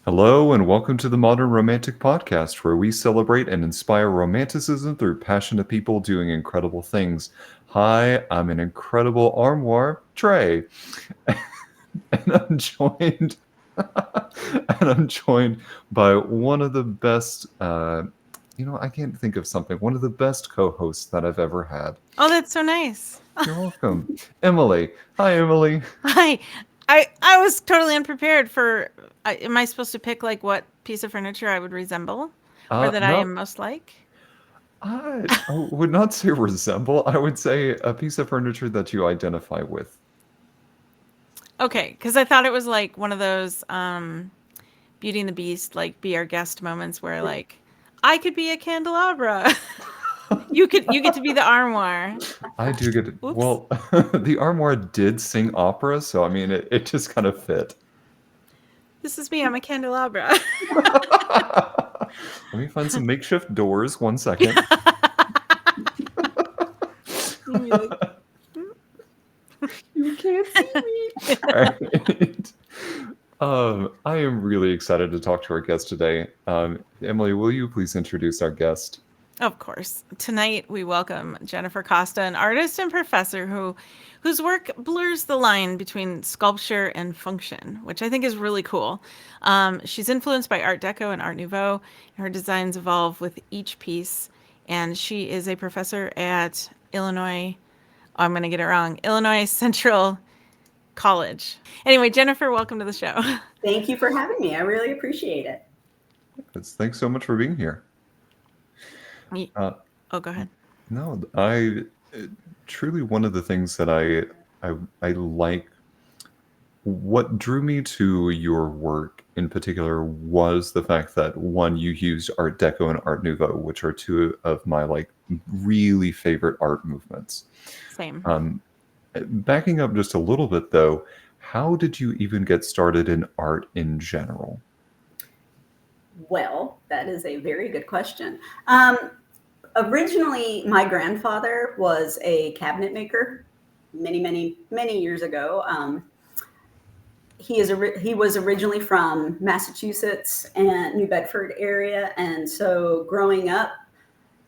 Hello, and welcome to the Modern Romantic Podcast, where we celebrate and inspire romanticism through passionate people doing incredible things. Hi, I'm an incredible armoire, Trey, and I'm joined, and I'm joined by one of the best. I can't think of something. One of the best co-hosts that I've ever had. Oh, that's so nice. You're welcome, Emily. Hi, Emily. Hi. I was totally unprepared for. Am I supposed to pick like what piece of furniture I would resemble, or that I No, am most like? I would not say resemble. I would say a piece of furniture that you identify with. Okay, because I thought it was like one of those Beauty and the Beast, like be our guest moments where like I could be a candelabra. You get to be the armoire. I do get it. Oops. Well, the armoire did sing opera, so I mean, it just kind of fit. This is me. I'm a candelabra. Let me find some makeshift doors. One second. You'd be like, You can't see me. All right. I am really excited to talk to our guest today. Emily, will you please introduce our guest? of course. Tonight we welcome Jennifer Costa, an artist and professor whose work blurs the line between sculpture and function, which I think is really cool. She's influenced by Art Deco and Art Nouveau, and her designs evolve with each piece. And she is a professor at Illinois. Oh, I'm going to get it wrong. Illinois Central College. Anyway, Jennifer, welcome to the show. Thank you for having me. I really appreciate it. Thanks so much for being here. Uh, Oh, go ahead. no, truly one of the things that I like. What drew me to your work in particular was the fact that one, you used Art Deco and Art Nouveau, which are two of my like really favorite art movements. Same. Um, Backing up just a little bit though, how did you even get started in art in general? Well, that is a very good question. Originally, my grandfather was a cabinet maker many, many, many years ago. He was originally from Massachusetts and New Bedford area, and so growing up,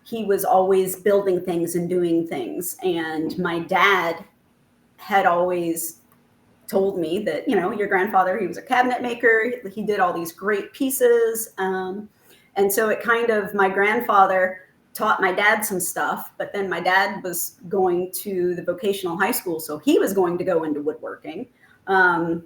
he was always building things and doing things. And my dad had always told me that, your grandfather, he was a cabinet maker. He did all these great pieces. And so it kind of, my grandfather taught my dad some stuff, but then my dad was going to the vocational high school. So he was going to go into woodworking. And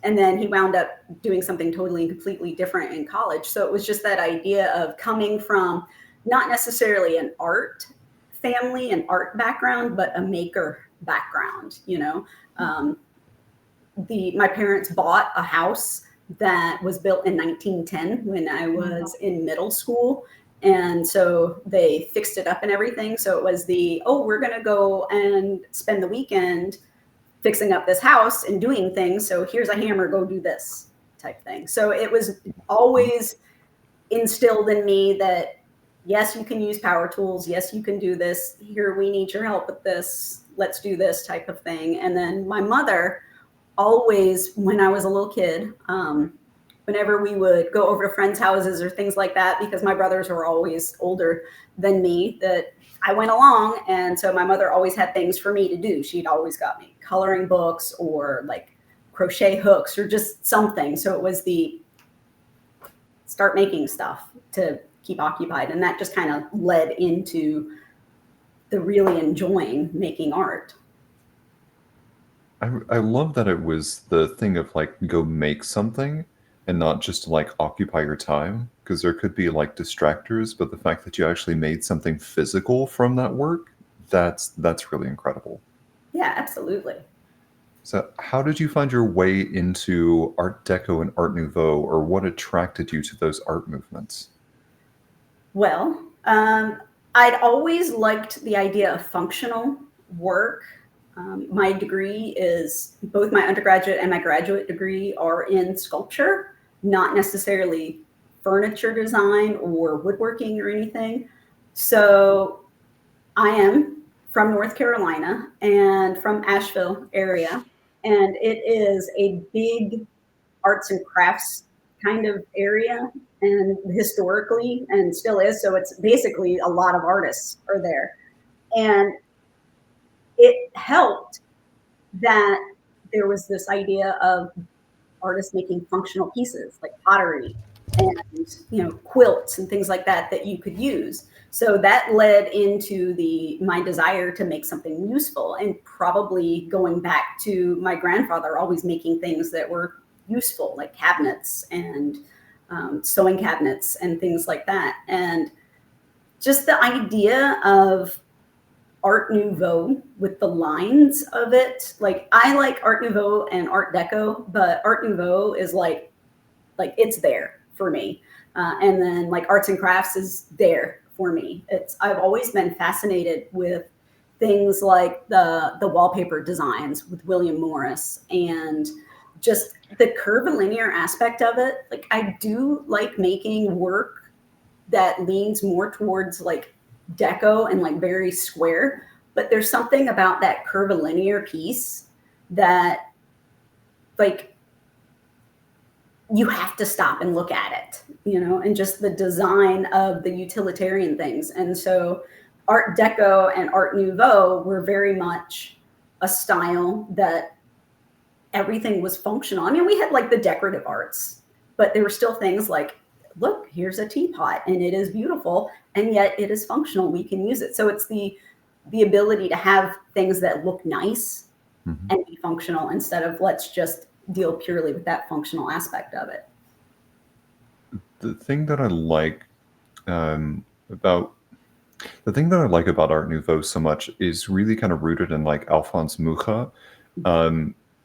then he wound up doing something totally and completely different in college. So it was just that idea of coming from not necessarily an art family and art background, but a maker background. My parents bought a house that was built in 1910 when I was in middle school. And so they fixed it up and everything. So it was we're going to go and spend the weekend fixing up this house and doing things. So here's a hammer, go do this type thing. So it was always instilled in me that, yes, you can use power tools. Yes, you can do this. Here, we need your help with this. Let's do this type of thing. And then my mother always, when I was a little kid, whenever we would go over to friends' houses or things like that, because my brothers were always older than me, that I went along. And so my mother always had things for me to do. She'd always got me coloring books or like crochet hooks or just something. So it was the start making stuff to keep occupied. And that just kind of led into the really enjoying making art. I love that it was the thing of like go make something and not just like occupy your time, because there could be like distractors, but the fact that you actually made something physical from that work, that's really incredible. Yeah, absolutely. So how did you find your way into Art Deco and Art Nouveau, or what attracted you to those art movements? Well, I'd always liked the idea of functional work. My degree is both my undergraduate and my graduate degree are in sculpture, not necessarily furniture design or woodworking or anything. So I am from North Carolina and from Asheville area, and it is a big arts and crafts kind of area, and historically, and still is. So it's basically a lot of artists are there. And it helped that there was this idea of artists making functional pieces like pottery and quilts and things like that that you could use. So that led into my desire to make something useful, and probably going back to my grandfather always making things that were useful, like cabinets and sewing cabinets and things like that. And just the idea of Art Nouveau with the lines of it. Like, I like Art Nouveau and Art Deco, but Art Nouveau is like it's there for me. And then like arts and crafts is there for me. I've always been fascinated with things like the wallpaper designs with William Morris, and just the curvilinear aspect of it. Like, I do like making work that leans more towards like deco and like very square, but there's something about that curvilinear piece that like you have to stop and look at it, and just the design of the utilitarian things. And so Art Deco and Art Nouveau were very much a style that everything was functional. I mean, we had like the decorative arts, but there were still things like, look, here's a teapot and it is beautiful, and yet it is functional. We can use it. So it's the ability to have things that look nice and be functional, instead of let's just deal purely with that functional aspect of it. The thing that I like about Art Nouveau so much is really kind of rooted in like Alphonse Mucha,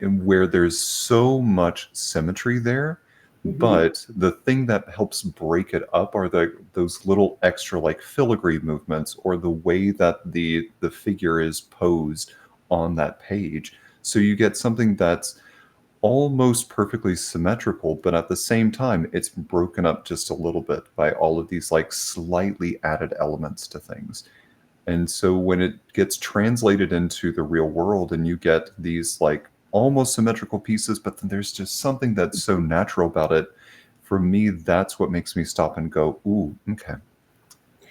where there's so much symmetry there. But the thing that helps break it up are those little extra like filigree movements, or the way that the figure is posed on that page. So you get something that's almost perfectly symmetrical, but at the same time, it's broken up just a little bit by all of these like slightly added elements to things. And so when it gets translated into the real world and you get these like almost symmetrical pieces, but then there's just something that's so natural about it. For me, that's what makes me stop and go, ooh, okay.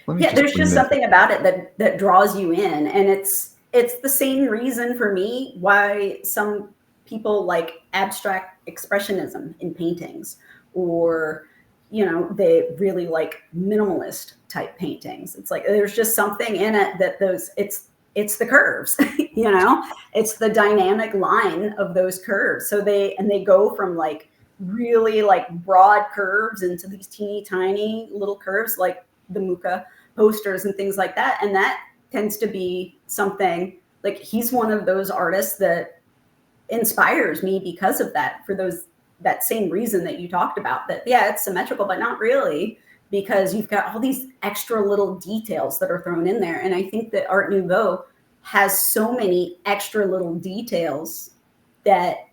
There's just something about it that draws you in. And it's the same reason for me why some people like abstract expressionism in paintings, or they really like minimalist type paintings. It's like there's just something in it that it's the curves, it's the dynamic line of those curves. So they go from like really like broad curves into these teeny tiny little curves, like the Mucha posters and things like that. And that tends to be something like, he's one of those artists that inspires me because of that, for that same reason that you talked about, that it's symmetrical, but not really, because you've got all these extra little details that are thrown in there. And I think that Art Nouveau has so many extra little details that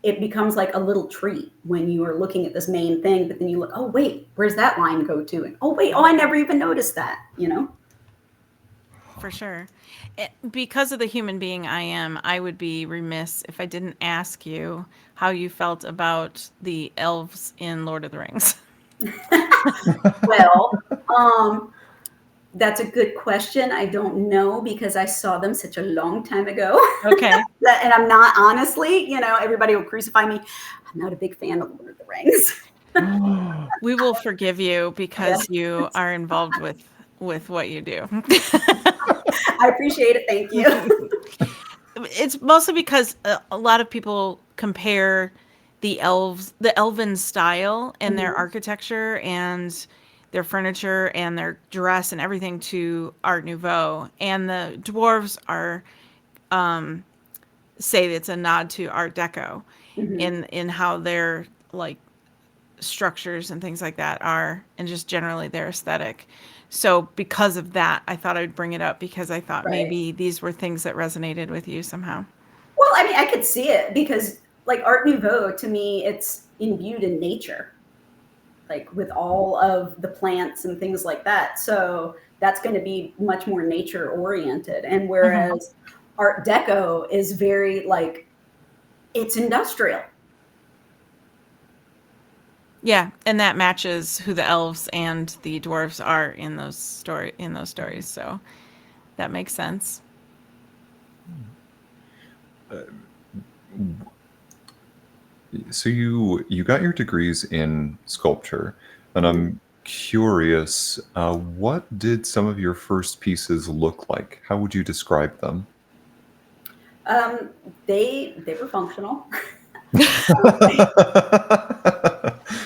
it becomes like a little treat when you are looking at this main thing, but then you look, oh wait, where's that line go to? And I never even noticed that, For sure. Because of the human being I am, I would be remiss if I didn't ask you how you felt about the elves in Lord of the Rings. Well, that's a good question. I don't know, because I saw them such a long time ago. Okay. And I'm not, honestly, everybody will crucify me, I'm not a big fan of Lord of the Rings. We will forgive you because you are involved with what you do. I appreciate it. Thank you. It's mostly because a lot of people compare the elven style and their architecture and their furniture and their dress and everything to Art Nouveau, and the dwarves are say it's a nod to Art Deco in how their like structures and things like that are, and just generally their aesthetic. So because of that, I thought I'd bring it up, because I thought maybe these were things that resonated with you somehow. Well, I mean, I could see it, because like Art Nouveau, to me, it's imbued in nature, like with all of the plants and things like that. So that's going to be much more nature oriented. And whereas Art Deco is very like, it's industrial. Yeah, and that matches who the elves and the dwarves are in those stories. So that makes sense. So you got your degrees in sculpture, and I'm curious, what did some of your first pieces look like? How would you describe them? Um, they were functional.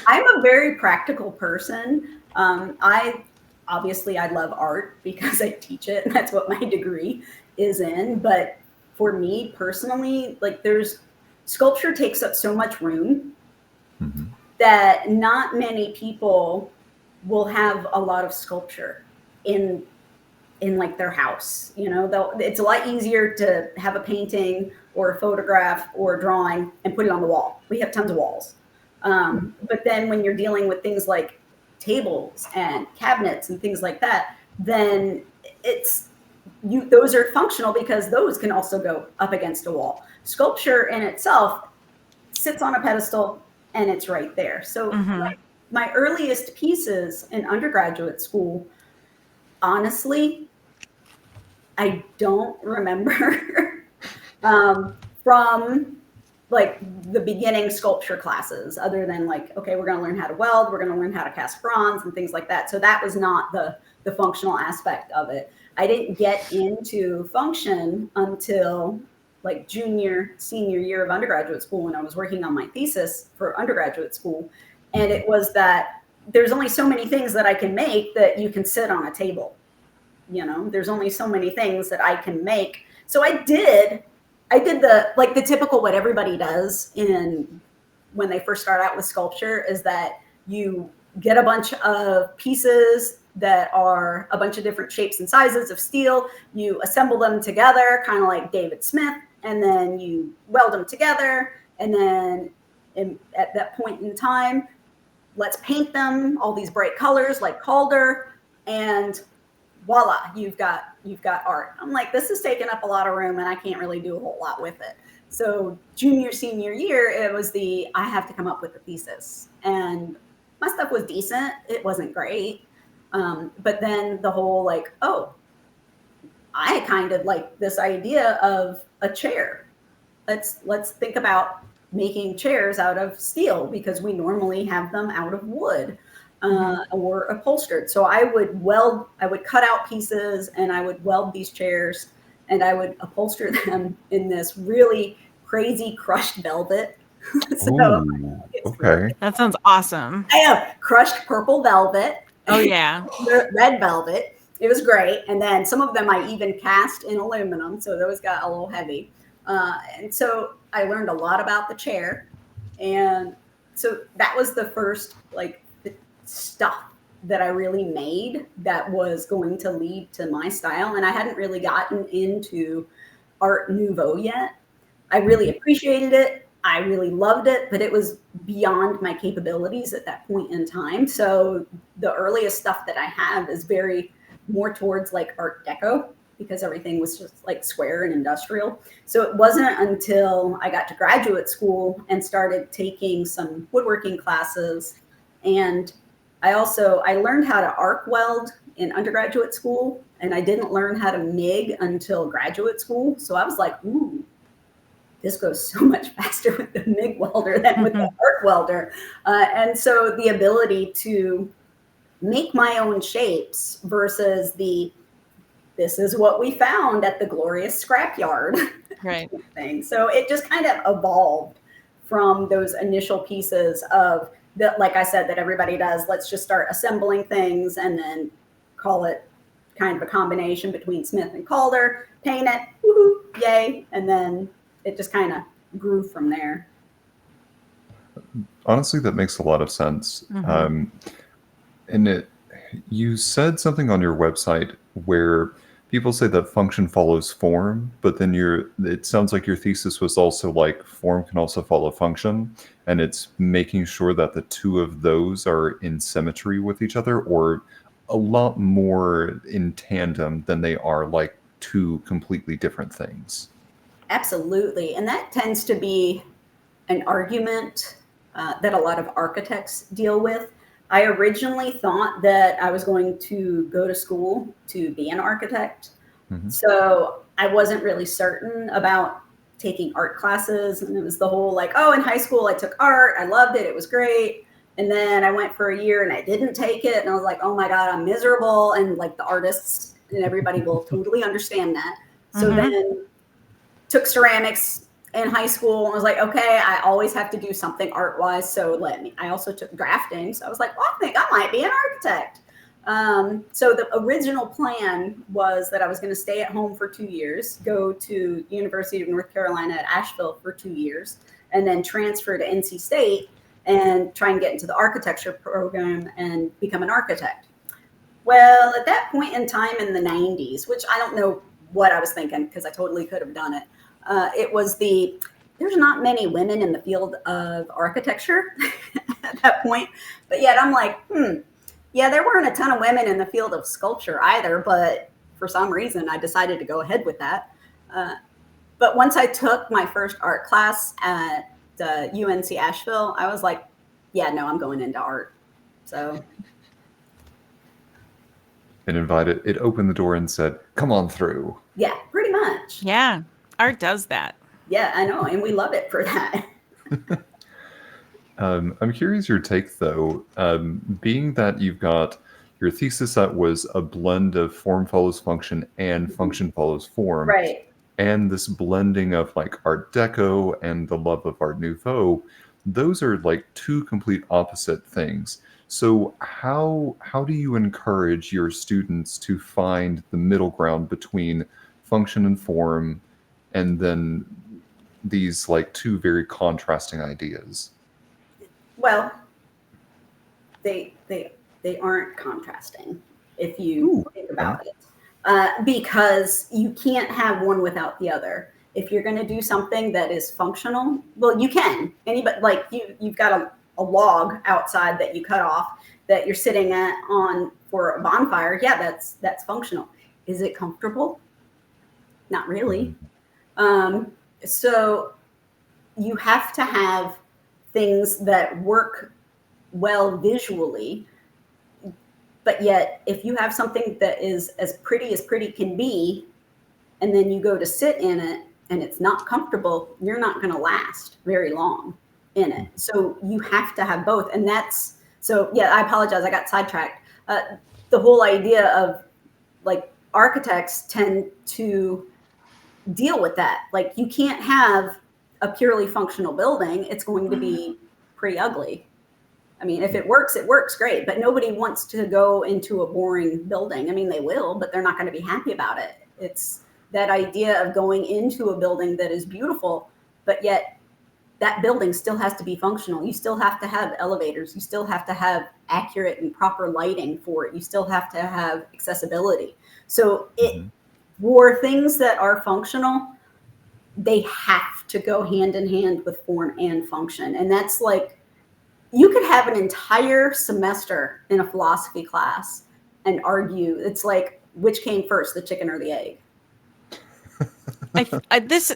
I'm a very practical person. I obviously I love art because I teach it, and that's what my degree is in. But for me personally, like there's sculpture takes up so much room Mhm. that not many people will have a lot of sculpture in like their house. You know, it's a lot easier to have a painting or a photograph or a drawing and put it on the wall. We have tons of walls. But then when you're dealing with things like tables and cabinets and things like that, then it's those are functional because those can also go up against a wall. Sculpture in itself sits on a pedestal and it's right there. So Mm-hmm. my earliest pieces in undergraduate school, honestly, I don't remember from like the beginning sculpture classes, other than like, okay, we're going to learn how to weld, we're going to learn how to cast bronze and things like that. So that was not the functional aspect of it. I didn't get into function until like junior, senior year of undergraduate school when I was working on my thesis for undergraduate school. And it was that there's only so many things that I can make that you can sit on a table. You know, there's only so many things that I can make. So I did the typical what everybody does in when they first start out with sculpture is that you get a bunch of pieces that are a bunch of different shapes and sizes of steel. You assemble them together, kind of like David Smith, and then you weld them together. And then at that point in time, let's paint them all these bright colors like Calder, and voila, you've got art. I'm like, this is taking up a lot of room and I can't really do a whole lot with it. So junior, senior year, it was I have to come up with a thesis. And my stuff was decent. It wasn't great. But then the whole like, oh, I kind of like this idea of a chair. Let's think about making chairs out of steel because we normally have them out of wood or upholstered. So I would cut out pieces and I would weld these chairs and I would upholster them in this really crazy crushed velvet. So Ooh, it's okay. That sounds awesome. I have crushed purple velvet, Oh yeah. red velvet. It was great. And then some of them I even cast in aluminum. So those got a little heavy. And so I learned a lot about the chair. And so that was the first like the stuff that I really made that was going to lead to my style. And I hadn't really gotten into Art Nouveau yet. I really appreciated it. I really loved it, but it was beyond my capabilities at that point in time. So the earliest stuff that I have is very more towards like Art Deco because everything was just like square and industrial. So it wasn't until I got to graduate school and started taking some woodworking classes. And I learned how to arc weld in undergraduate school, and I didn't learn how to MIG until graduate school. So I was like, ooh, this goes so much faster with the MIG welder than with the arc welder. And so the ability to make my own shapes versus this is what we found at the glorious scrapyard Right. thing. So it just kind of evolved from those initial pieces of that, like I said, that everybody does. Let's just start assembling things and then call it kind of a combination between Smith and Calder, paint it, woohoo, yay, and then it just kind of grew from there. Honestly, that makes a lot of sense. And you said something on your website where people say that function follows form, but then it sounds like your thesis was also like form can also follow function, and it's making sure that the two of those are in symmetry with each other, or a lot more in tandem than they are like two completely different things. Absolutely. And that tends to be an argument that a lot of architects deal with. I originally thought that I was going to go to school to be an architect. Mhm. So I wasn't really certain about taking art classes. And it was the whole like, oh, in high school, I took art. I loved it. It was great. And then I went for a year and I didn't take it. And I was like, oh my God, I'm miserable. And like the artists and everybody will totally understand that. So then took ceramics in high school and was like, okay, I always have to do something art wise. So I also took drafting. So I was like, well, I think I might be an architect. So the original plan was that I was going to stay at home for 2 years, go to University of North Carolina at Asheville for 2 years, and then transfer to NC State and try and get into the architecture program and become an architect. Well, at that point in time in the 90s, which I don't know what I was thinking because I totally could have done it. It was there's not many women in the field of architecture at that point, but yet I'm like, yeah, there weren't a ton of women in the field of sculpture either, but for some reason I decided to go ahead with that. But once I took my first art class at UNC Asheville, I was like, yeah, no, I'm going into art. So. It opened the door and said, come on through. Yeah, pretty much. Yeah, art does that. Yeah, I know, and we love it for that. I'm curious your take, though, being that you've got your thesis that was a blend of form follows function and function follows form, Right. and this blending of like Art Deco and the love of Art Nouveau, those are like two complete opposite things. So how do you encourage your students to find the middle ground between function and form, and then these like two very contrasting ideas? Well, they aren't contrasting if you think about it, because you can't have one without the other. If you're going to do something that is functional, well, you can. Anybody like you've got a log outside that you cut off that you're sitting on for a bonfire. Yeah, that's functional. Is it comfortable? Not really. So you have to have things that work well visually, but yet if you have something that is as pretty can be, and then you go to sit in it and it's not comfortable, you're not going to last very long in it. So you have to have both. And I apologize, I got sidetracked. The whole idea of like architects tend to deal with that. Like you can't have a purely functional building. It's going to be pretty ugly. I mean, if it works great, but nobody wants to go into a boring building. I mean, they will, but they're not going to be happy about it. It's that idea of going into a building that is beautiful, but yet that building still has to be functional. You still have to have elevators. You still have to have accurate and proper lighting for it. You still have to have accessibility. So for things that are functional, they have to go hand in hand with form and function. And that's like, you could have an entire semester in a philosophy class and argue. It's like, which came first, the chicken or the egg?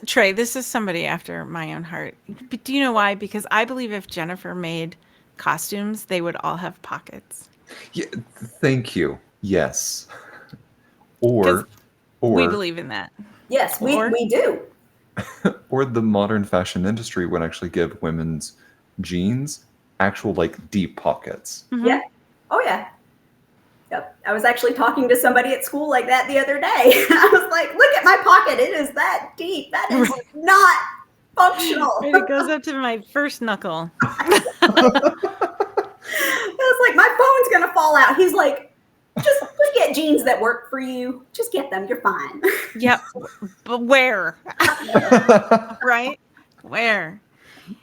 Trey, this is somebody after my own heart. But do you know why? Because I believe if Jennifer made costumes, they would all have pockets. Yeah, thank you. Yes. Or we believe in that. Yes, we do. Or the modern fashion industry would actually give women's jeans actual like deep pockets. Mm-hmm. Yeah. Oh yeah. Yep. I was actually talking to somebody at school like that the other day. I was like, look at my pocket. It is that deep. That is not functional. It goes up to my first knuckle. I was like, my phone's going to fall out. He's like, just get jeans that work for you. Just get them. You're fine. Yep. But where? Right? Where?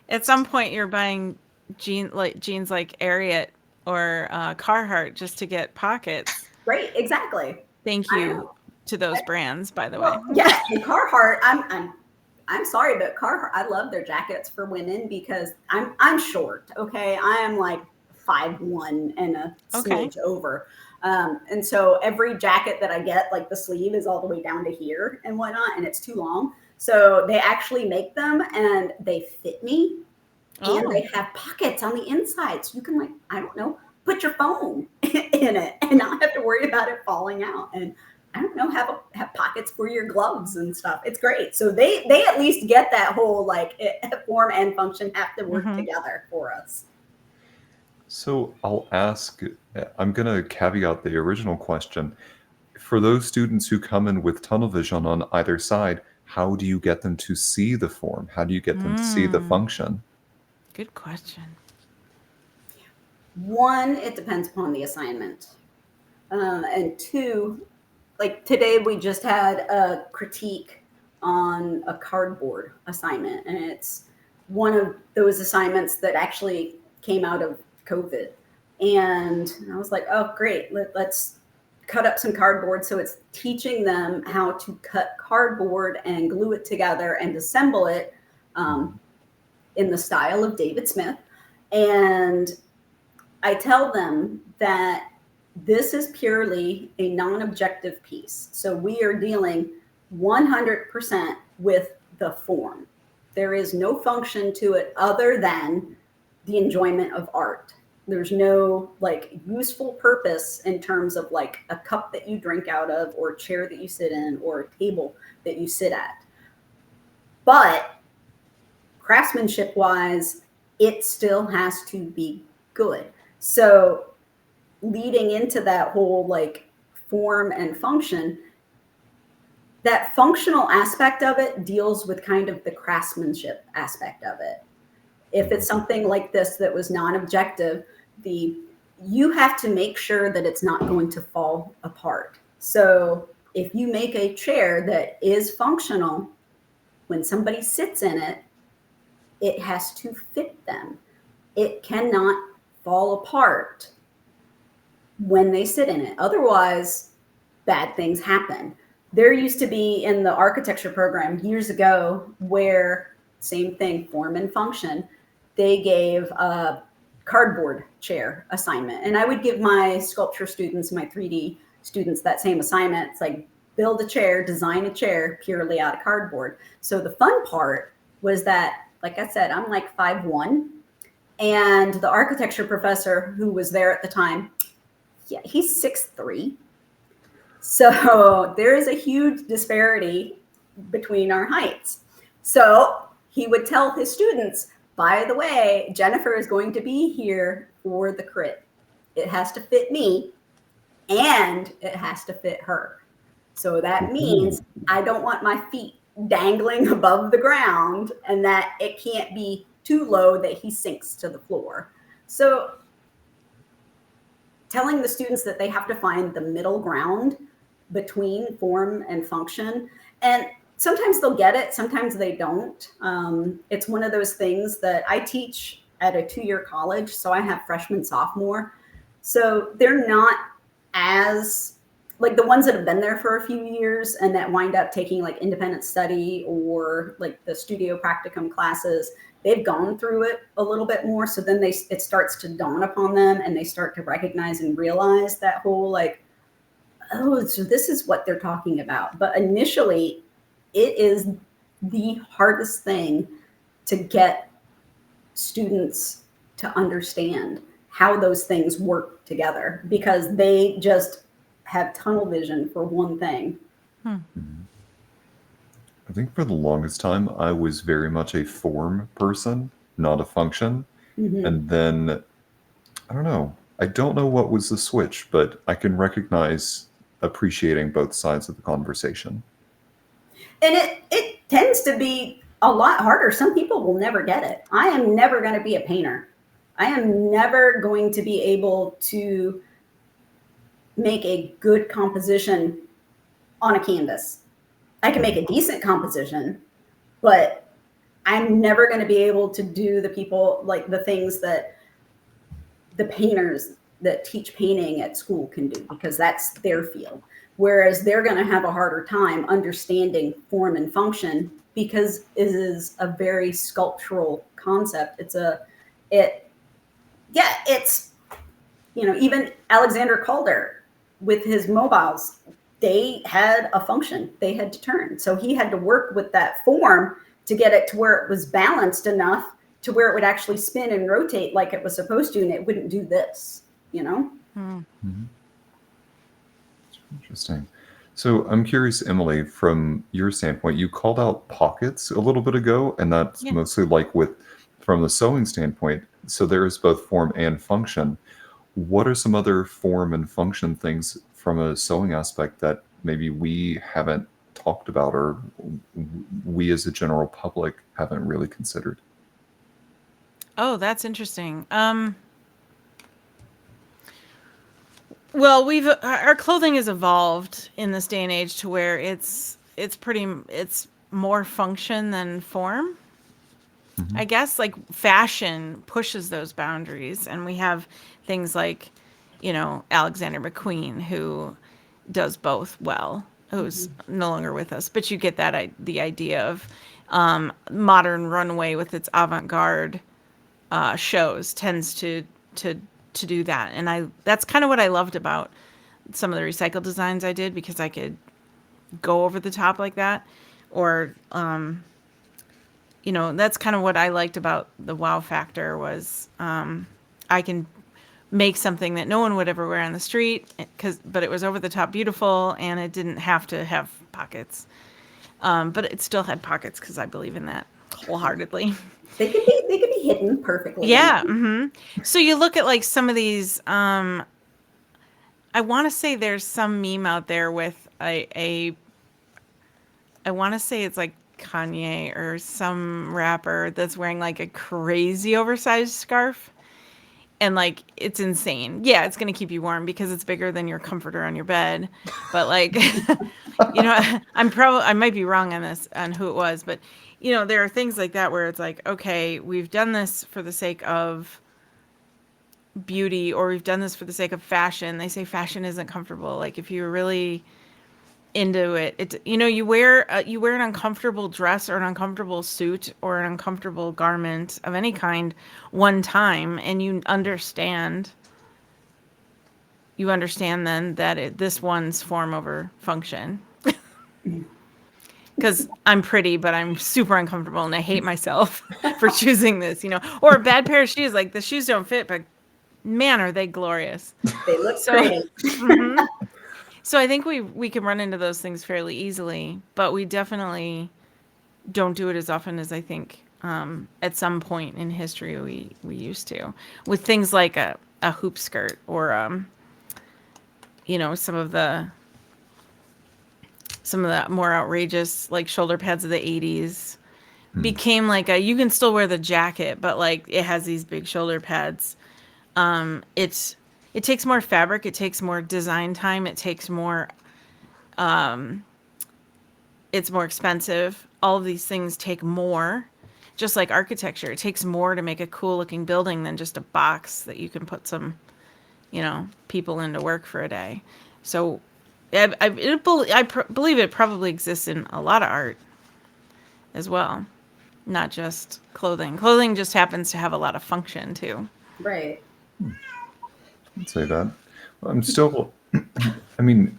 At some point, you're buying jeans like Ariat or Carhartt just to get pockets. Right. Exactly. Thank you to those brands, by the way. Yeah. And Carhartt, I'm sorry, but Carhartt, I love their jackets for women because I'm short. Okay. I am like 5'1" and a smidge over. And so every jacket that I get, like the sleeve is all the way down to here and whatnot, and it's too long. So they actually make them and they fit me. And Oh. they have pockets on the inside. So you can, like, I don't know, put your phone in it and not have to worry about it falling out. And I don't know, have pockets for your gloves and stuff. It's great. So they at least get that whole, like, form and function have to work together for us. So I'll ask, I'm going to caveat the original question. For those students who come in with tunnel vision on either side, how do you get them to see the form? How do you get them to see the function? Good question. One, it depends upon the assignment. And two, like today we just had a critique on a cardboard assignment, and it's one of those assignments that actually came out of COVID. And I was like, oh, great, let's cut up some cardboard. So it's teaching them how to cut cardboard and glue it together and assemble it in the style of David Smith. And I tell them that this is purely a non-objective piece. So we are dealing 100% with the form. There is no function to it other than the enjoyment of art. There's no like useful purpose in terms of like a cup that you drink out of, or a chair that you sit in, or a table that you sit at. But craftsmanship wise, it still has to be good. So leading into that whole like form and function, that functional aspect of it deals with kind of the craftsmanship aspect of it. If it's something like this that was non-objective, you have to make sure that it's not going to fall apart. So if you make a chair that is functional, when somebody sits in it, it has to fit them. It cannot fall apart when they sit in it. Otherwise, bad things happen. There used to be in the architecture program years ago where, same thing, form and function, they gave a cardboard chair assignment. And I would give my sculpture students, my 3D students, that same assignment. It's like, build a chair, design a chair purely out of cardboard. So the fun part was that, like I said, I'm like 5'1", and the architecture professor who was there at the time, yeah, he's 6'3". So there is a huge disparity between our heights. So he would tell his students, by the way, Jennifer is going to be here for the crit. It has to fit me and it has to fit her. So that means I don't want my feet dangling above the ground, and that it can't be too low that he sinks to the floor. So telling the students that they have to find the middle ground between form and function, and sometimes they'll get it, sometimes they don't. It's one of those things that I teach at a 2-year college, so I have freshman, sophomore. So they're not as, like the ones that have been there for a few years and that wind up taking like independent study or like the studio practicum classes, they've gone through it a little bit more. So then it starts to dawn upon them, and they start to recognize and realize that whole like, oh, so this is what they're talking about. But initially, it is the hardest thing to get students to understand how those things work together, because they just have tunnel vision for one thing. I think for the longest time, I was very much a form person, not a function. And then, I don't know what was the switch, but I can recognize appreciating both sides of the conversation. And it tends to be a lot harder. Some people will never get it. I am never going to be a painter. I am never going to be able to make a good composition on a canvas. I can make a decent composition, but I'm never going to be able to do the things that the painters that teach painting at school can do, because that's their field. Whereas they're going to have a harder time understanding form and function, because it is a very sculptural concept. It's even Alexander Calder with his mobiles, they had a function, they had to turn. So he had to work with that form to get it to where it was balanced enough to where it would actually spin and rotate like it was supposed to, and it wouldn't do this, you know? Mm-hmm. Interesting. So I'm curious, Emily, from your standpoint, you called out pockets a little bit ago, and that's Yeah. mostly like from the sewing standpoint. So there is both form and function. What are some other form and function things from a sewing aspect that maybe we haven't talked about, or we as a general public haven't really considered? Oh, that's interesting. Well, our clothing has evolved in this day and age to where it's more function than form. Mm-hmm. I guess like fashion pushes those boundaries, and we have things like, Alexander McQueen, who does both well, who's no longer with us, but you get the idea of modern runway with its avant-garde shows tends to do that, and that's kind of what I loved about some of the recycled designs I did, because I could go over the top like that, or that's kind of what I liked about the wow factor was I can make something that no one would ever wear on the street, but it was over the top beautiful, and it didn't have to have pockets, but it still had pockets because I believe in that wholeheartedly. They could be hidden perfectly. Yeah. Mm-hmm. So you look at like some of these. I want to say there's some meme out there with I want to say it's like Kanye or some rapper that's wearing like a crazy oversized scarf. And like, it's insane. Yeah, it's going to keep you warm because it's bigger than your comforter on your bed. But like, I might be wrong on this, on who it was, but there are things like that where it's like, okay, we've done this for the sake of beauty, or we've done this for the sake of fashion. They say fashion isn't comfortable. Like, if you're really into it, you wear an uncomfortable dress or an uncomfortable suit or an uncomfortable garment of any kind one time, and you understand then that this one's form over function. Because I'm pretty, but I'm super uncomfortable, and I hate myself for choosing this, or a bad pair of shoes. Like, the shoes don't fit, but man, are they glorious. They look great. Mm-hmm. So I think we can run into those things fairly easily, but we definitely don't do it as often as I think at some point in history we used to, with things like a hoop skirt, or some of the more outrageous like shoulder pads of the 80s became like you can still wear the jacket, but like it has these big shoulder pads. It takes more fabric, it takes more design time, it takes more it's more expensive. All of these things take more. Just like architecture, it takes more to make a cool looking building than just a box that you can put some, people into work for a day. So I believe it probably exists in a lot of art as well, not just clothing. Clothing just happens to have a lot of function too. Right. I'd say that. I'm still, I mean,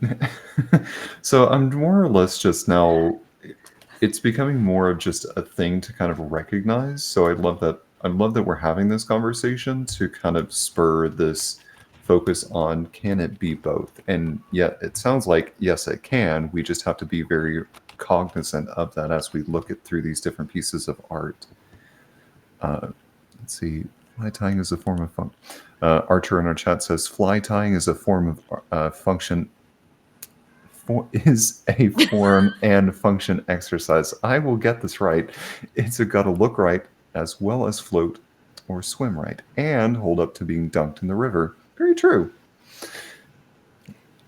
so I'm more or less just now, it's becoming more of just a thing to kind of recognize. So I love that we're having this conversation to kind of spur this focus on, can it be both? And yet it sounds like, yes, it can. We just have to be very cognizant of that as we look at through these different pieces of art. Let's see. Fly tying is a form of function. Archer in our chat says fly tying is a form of function. Is a form and function exercise. I will get this right. It's got to look right, as well as float or swim right, and hold up to being dunked in the river. Very true.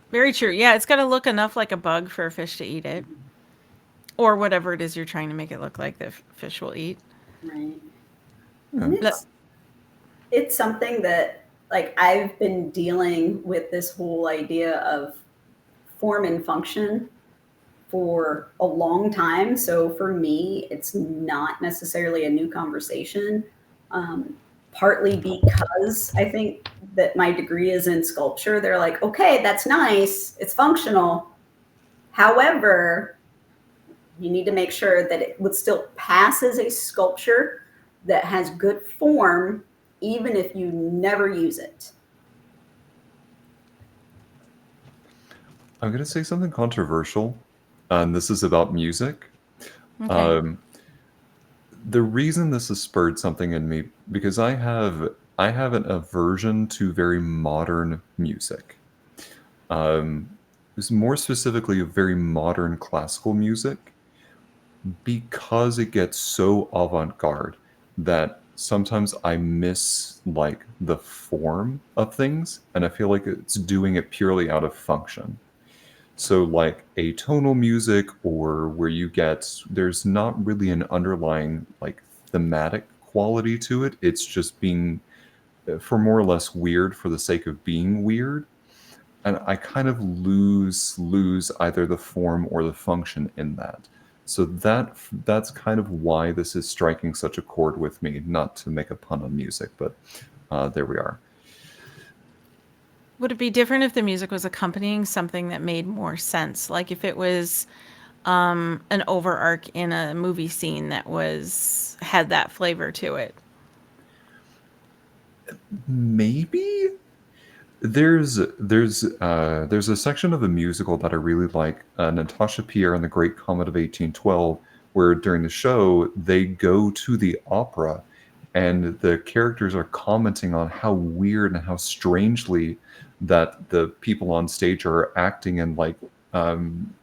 Very true. Yeah, it's got to look enough like a bug for a fish to eat it, or whatever it is you're trying to make it look like the fish will eat. Right. Yeah. It's something that, like, I've been dealing with this whole idea of form and function for a long time. So for me, it's not necessarily a new conversation. Partly because I think that my degree is in sculpture. They're like, okay, that's nice. It's functional. However, you need to make sure that it would still pass as a sculpture, that has good form, even if you never use it. I'm going to say something controversial, and this is about music. Okay. The reason this has spurred something in me because I have an aversion to very modern music. More specifically, very modern classical music, because it gets so avant-garde that sometimes I miss like the form of things, and I feel like it's doing it purely out of function. So like atonal music, or where there's not really an underlying like thematic quality to it. It's just being for more or less weird for the sake of being weird. And I kind of lose either the form or the function in that. So that's kind of why this is striking such a chord with me. Not to make a pun on music, but there we are. Would it be different if the music was accompanying something that made more sense? Like if it was an over arc in a movie scene that had that flavor to it. Maybe there's a section of the musical that I really like, Natasha Pierre and the Great Comet of 1812, where during the show they go to the opera, and the characters are commenting on how weird and how strangely that the people on stage are acting and like um,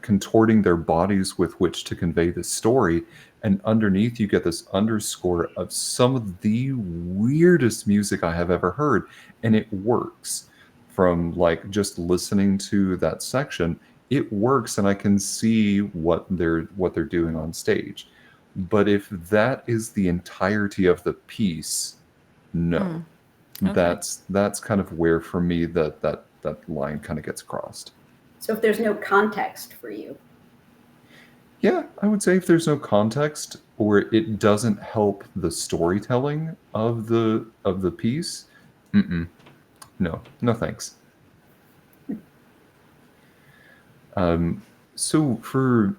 contorting their bodies with which to convey this story. And underneath, you get this underscore of some of the weirdest music I have ever heard. And it works from like just listening to that section. It works, and I can see what they're doing on stage. But if that is the entirety of the piece, no. Okay. That's kind of where for me that line kind of gets crossed. So if there's no context for you. Yeah, I would say if there's no context or it doesn't help the storytelling of the piece, mm-mm, no, no thanks. Um, so for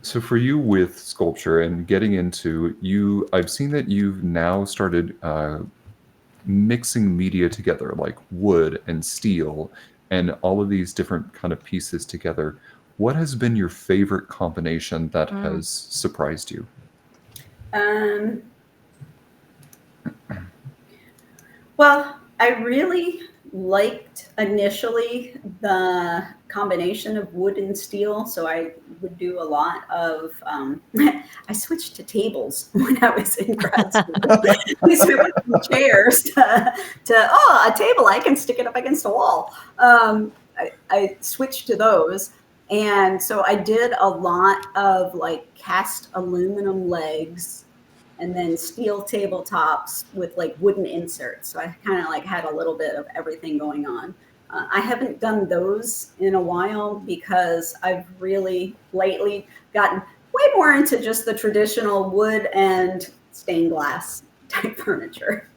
so for you with sculpture and getting into you, I've seen that you've now started mixing media together, like wood and steel, and all of these different kind of pieces together. What has been your favorite combination that has surprised you? Um, well, I really liked initially the combination of wood and steel. So I would do a lot of, I switched to tables when I was in grad school. We switched from chairs a table, I can stick it up against a wall. I switched to those. And so I did a lot of like cast aluminum legs and then steel tabletops with like wooden inserts. So I kind of like had a little bit of everything going on. I haven't done those in a while because I've really lately gotten way more into just the traditional wood and stained glass type furniture.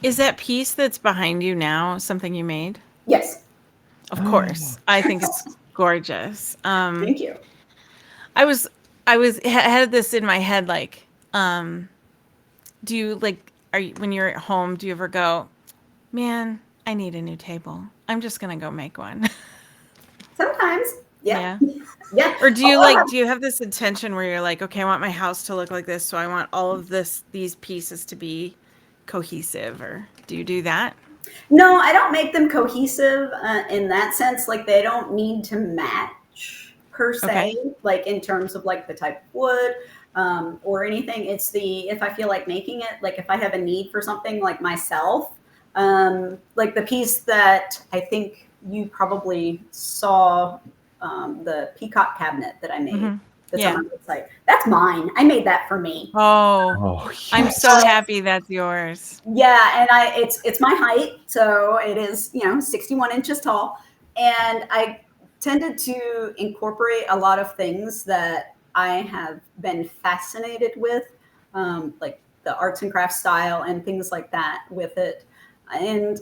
Is that piece that's behind you now something you made? Yes. Of course. I think it's gorgeous. Thank you. I was had this in my head like do you like when you're at home, do you ever go, man, I need a new table. I'm just going to go make one. Sometimes. Yeah. Yeah. Or do you have this intention where you're like, okay, I want my house to look like this, so I want all of these pieces to be cohesive, or do you do that? No, I don't make them cohesive in that sense. Like they don't need to match per se, Okay. like in terms of like the type of wood or anything. It's if I feel like making it, like if I have a need for something like myself, like the piece that I think you probably saw, the peacock cabinet that I made. That's on my website. That's mine. I made that for me. Oh, yes. I'm so happy that's yours. Yeah, and it's my height, so it is 61 inches tall, and I tended to incorporate a lot of things that I have been fascinated with, like the arts and crafts style and things like that with it, and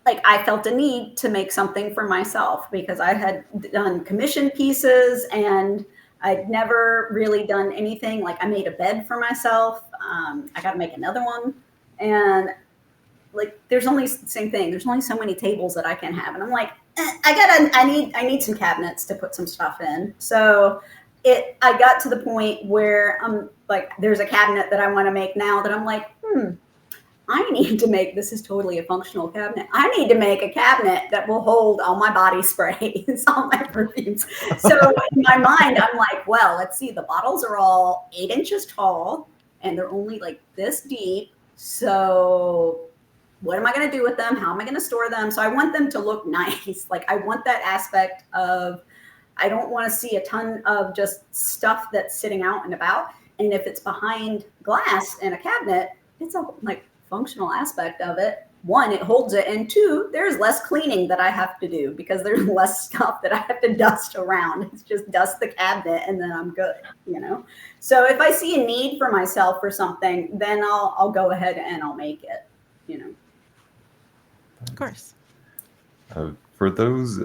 like I felt a need to make something for myself because I had done commission pieces and I'd never really done anything. Like I made a bed for myself. I got to make another one. And like, there's only same thing. There's only so many tables that I can have. And I'm like, I need some cabinets to put some stuff in. So I got to the point where I'm like, there's a cabinet that I want to make now that I'm like, I need to make, this is totally a functional cabinet. I need to make a cabinet that will hold all my body sprays, all my perfumes. So in my mind, I'm like, well, let's see, the bottles are all 8 inches tall and they're only like this deep. So what am I going to do with them? How am I going to store them? So I want them to look nice. Like I want that aspect of, I don't want to see a ton of just stuff that's sitting out and about. And if it's behind glass in a cabinet, it's a like functional aspect of it. One, it holds it, and two, there's less cleaning that I have to do because there's less stuff that I have to dust around. It's just dust the cabinet and then I'm good, you know? So if I see a need for myself for something, then I'll go ahead and I'll make it, you know? Of course. For those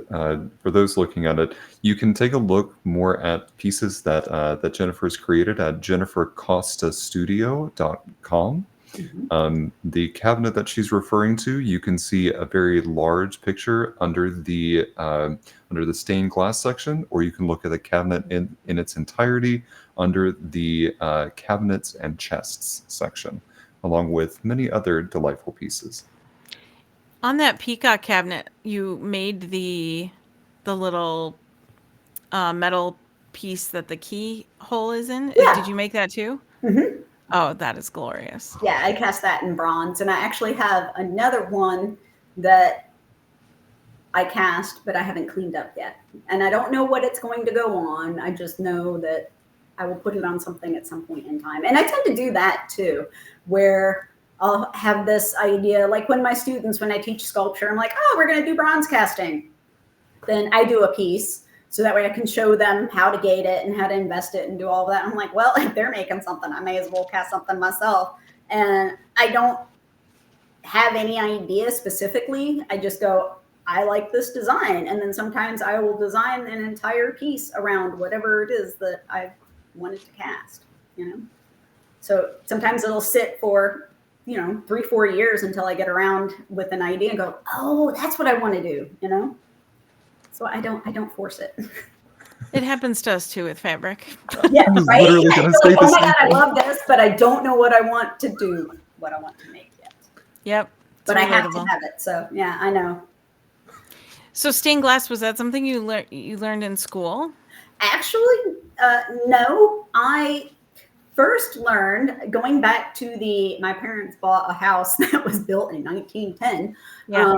looking at it, you can take a look more at pieces that Jennifer's created at jennifercostastudio.com. The cabinet that she's referring to, you can see a very large picture under the stained glass section, or you can look at the cabinet in its entirety under the cabinets and chests section, along with many other delightful pieces. On that peacock cabinet, you made the little metal piece that the keyhole is in. Yeah. Did you make that too? Mm-hmm. Oh, that is glorious. Yeah, I cast that in bronze, and I actually have another one that I cast, but I haven't cleaned up yet. And I don't know what it's going to go on. I just know that I will put it on something at some point in time. And I tend to do that too, where I'll have this idea, like when I teach sculpture, I'm like, oh, we're going to do bronze casting. Then I do a piece. So that way I can show them how to gate it and how to invest it and do all of that. I'm like, well, if they're making something, I may as well cast something myself. And I don't have any idea specifically. I just go, I like this design. And then sometimes I will design an entire piece around whatever it is that I wanted to cast, you know? So sometimes it'll sit for, 3-4 years until I get around with an idea and go, oh, that's what I want to do, you know? So I don't force it. It happens to us too with fabric. Yeah, right. Literally I gonna feel say like, the oh my same God, I thing. love this, but I don't know what I want to do, what I want to make yet. Yep. But I have to have it. So yeah, I know. So stained glass, was that something you learned in school? Actually, no. I first learned going back to my parents bought a house that was built in 1910. Yeah.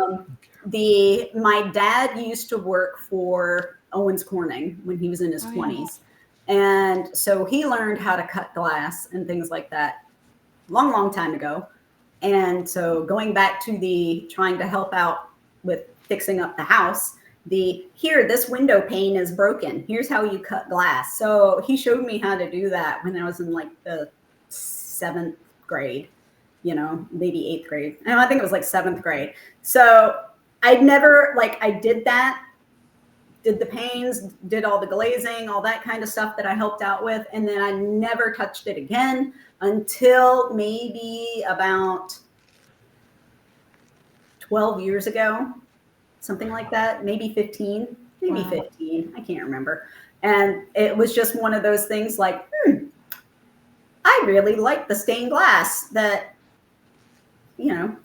My dad used to work for Owens Corning when he was in his 20s. Yeah. And so he learned how to cut glass and things like that long, long time ago. And so going back to trying to help out with fixing up the house, this window pane is broken. Here's how you cut glass. So he showed me how to do that when I was in like the 7th grade, maybe 8th grade. No, I think it was like 7th grade. So I'd never, I did that, did the panes, did all the glazing, all that kind of stuff that I helped out with. And then I never touched it again until maybe about 12 years ago, something like that, maybe 15, maybe wow. 15, I can't remember. And it was just one of those things like, I really like the stained glass that,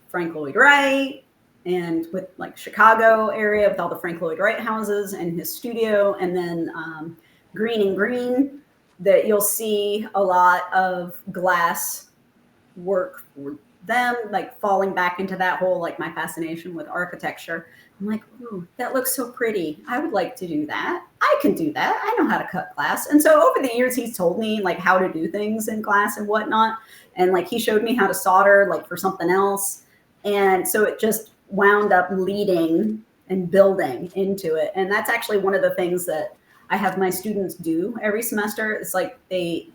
Frank Lloyd Wright, and with like Chicago area with all the Frank Lloyd Wright houses and his studio, and then Green and Green, that you'll see a lot of glass work for them, like falling back into that whole, like my fascination with architecture. I'm like, ooh, that looks so pretty. I would like to do that. I can do that. I know how to cut glass. And so over the years, he's told me like how to do things in glass and whatnot. And like he showed me how to solder like for something else. And so it just wound up leading and building into it. And that's actually one of the things that I have my students do every semester. It's like they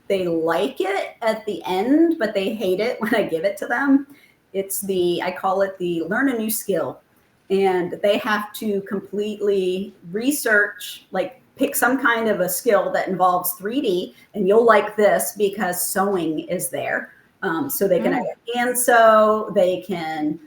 like it at the end, but they hate it when I give it to them. I call it the learn a new skill. And they have to completely research, like pick some kind of a skill that involves 3D, and you'll like this because sewing is there. So they can hand sew, they can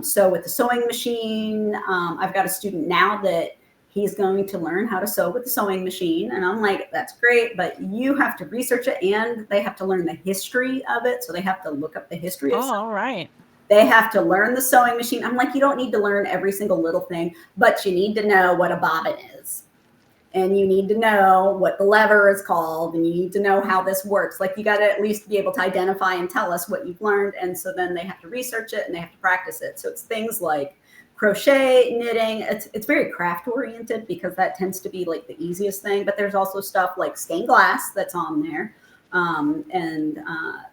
sew with the sewing machine. I've got a student now that he's going to learn how to sew with the sewing machine. And I'm like, that's great, but you have to research it and they have to learn the history of it. So they have to look up the history of sewing. All right. They have to learn the sewing machine. I'm like, you don't need to learn every single little thing, but you need to know what a bobbin is. And you need to know what the lever is called, and you need to know how this works. Like, you got to at least be able to identify and tell us what you've learned. And so then they have to research it and they have to practice it. So it's things like crochet, knitting. It's very craft oriented because that tends to be like the easiest thing. But there's also stuff like stained glass that's on there, and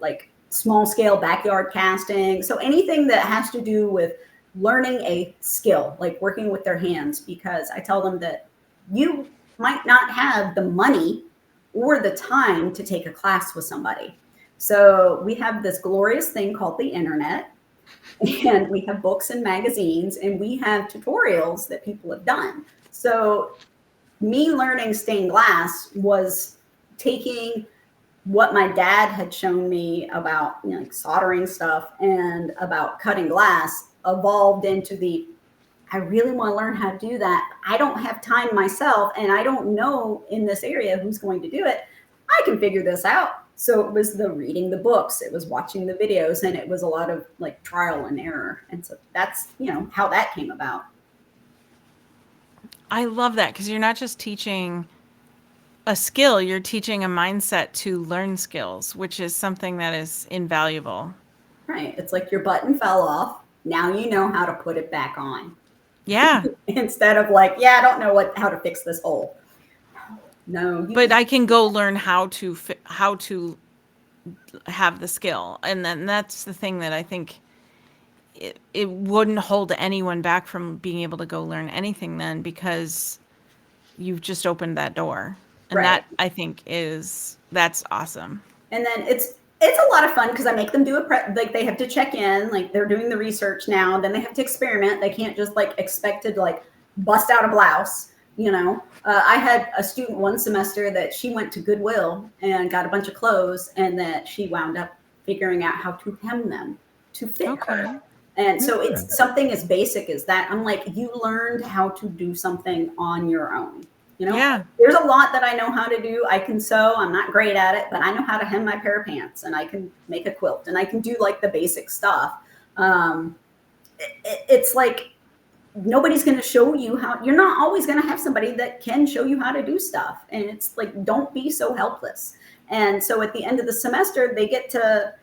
like small scale backyard casting. So anything that has to do with learning a skill, like working with their hands, because I tell them that you might not have the money or the time to take a class with somebody. So we have this glorious thing called the internet, and we have books and magazines, and we have tutorials that people have done. So me learning stained glass was taking what my dad had shown me about, you know, like soldering stuff and about cutting glass, evolved into the, I really want to learn how to do that. I don't have time myself, and I don't know in this area who's going to do it. I can figure this out. So it was the reading the books, it was watching the videos, and it was a lot of like trial and error. And so that's, you know, how that came about. I love that, because you're not just teaching a skill, you're teaching a mindset to learn skills, which is something that is invaluable. Right. It's like your button fell off. Now you know how to put it back on. Yeah. Instead of like, yeah, I don't know how to fix this hole. No. But I can go learn how to have the skill. And then that's the thing that I think it wouldn't hold anyone back from being able to go learn anything then, because you've just opened that door. And right. That, I think, that's awesome. And then it's a lot of fun because I make them do like they have to check in, like they're doing the research now, then they have to experiment. They can't just like expect to like bust out a blouse, you know. I had a student one semester that she went to Goodwill and got a bunch of clothes, and that she wound up figuring out how to hem them to fit her. And so it's something as basic as that. I'm like, you learned how to do something on your own. You know, yeah. There's a lot that I know how to do. I can sew. I'm not great at it, but I know how to hem my pair of pants, and I can make a quilt, and I can do like the basic stuff. It's like nobody's going to show you how. You're not always going to have somebody that can show you how to do stuff. And it's like, don't be so helpless. And so at the end of the semester, they get to